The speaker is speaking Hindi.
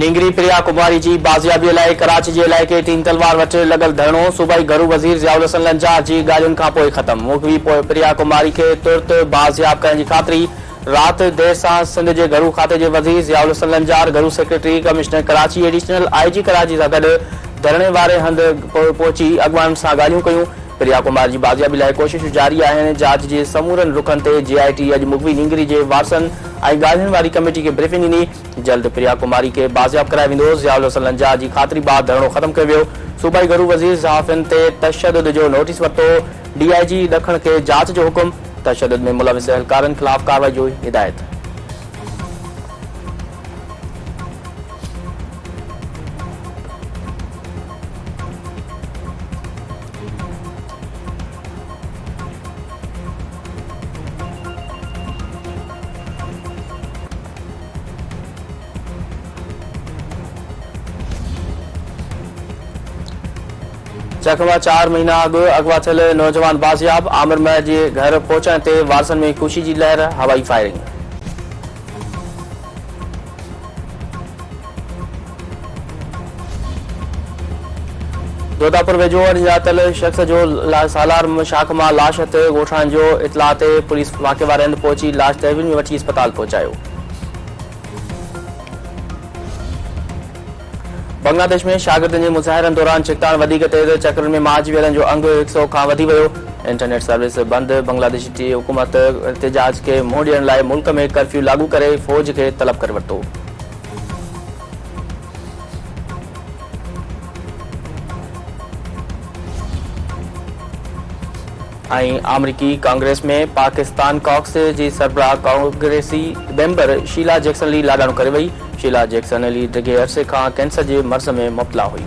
नींगरी प्रिया कुमारी जी बाज़ियाबीअ लाइ कराची जे इलाइक़े तीन तलवार वटि लॻल धरणो सूबाई घरू वज़ीर ज़ियाउल हसन लंजार जी ॻाल्हियुनि खां पोइ ख़तमु। मुखबी पोइ प्रिया कुमारी खे तुर्त बाज़ियाब करण जी ख़ातिरी। राति देर सां सिंध जे घरू खाते जे वज़ीर ज़ियाउल हसन लंजार, घरू secretary commissioner Karachi, additional IG Karachi सां गॾु धरणे वारे हंधि पहुची अॻवाननि सां ॻाल्हियूं कयूं। प्रिया कुमार जी बाज़ियाबी लाइ कोशिशूं जारी आहिनि। जांच जे समूरनि रुखनि ते JIT अॼु मुखबी नींगरी जे वारसनि ऐं ॻाल्हियुनि वारी कमेटी खे ब्रीफिंग ॾिनी। जल्द प्रिया कुमारी खे बाज़ियाब कराए वेंदो। ज़ियाउल हसन लंजार जी ख़ातिरी बाद धरणो ख़त्म कयो वियो। सूबाई घरू वज़ीर सहाफ़ियुनि ते तशदुद जो नोटिस वरितो। DIG ॾखण खे जांच जो हुकुम। तशदुद में मुलविस एहलकारनि ख़िलाफ़ कार्रवाई जो हिदायत। चकमा 4 महीना अॻु अगवा थियल नौजवान बाज़ियाब। आमिर महर जे घर पहुचण ते वारसनि में ख़ुशी जी लहर। हवाई फायरिंग। जोधापुर वेझो अणॼातल शख़्स जो सालार शाख मां लाश हथ ॻोठाइण जो इतला ते पुलिस वाक़े वारे हंधि पहुची लाश तहवील में वठी अस्पताल पहुचायो। बांग्लादेश में शागिर्दनि जे मुज़ाहिरनि दौरान छिकताण वधीक तेज़। चकरनि में मार्च वेलनि जो अंग 100 खां वधी वियो। इंटरनेट सर्विस बंद। बांग्लादेशी हुकूमत एहतजाज खे मुंहुं ॾियण लाइ मुल्क में कर्फ्यू लागू करे फ़ौज खे तलब करे वरितो। ऐं अमरीकी कांग्रेस में पाकिस्तान कॉक्स जी सरबराह कांग्रेसी मेंबर शीला जैक्सन ली लाॾाणो करे वई। शीला जैक्सन ली डिघे अरसे खां कैंसर जे मर्ज़ में मुब्तला हुई।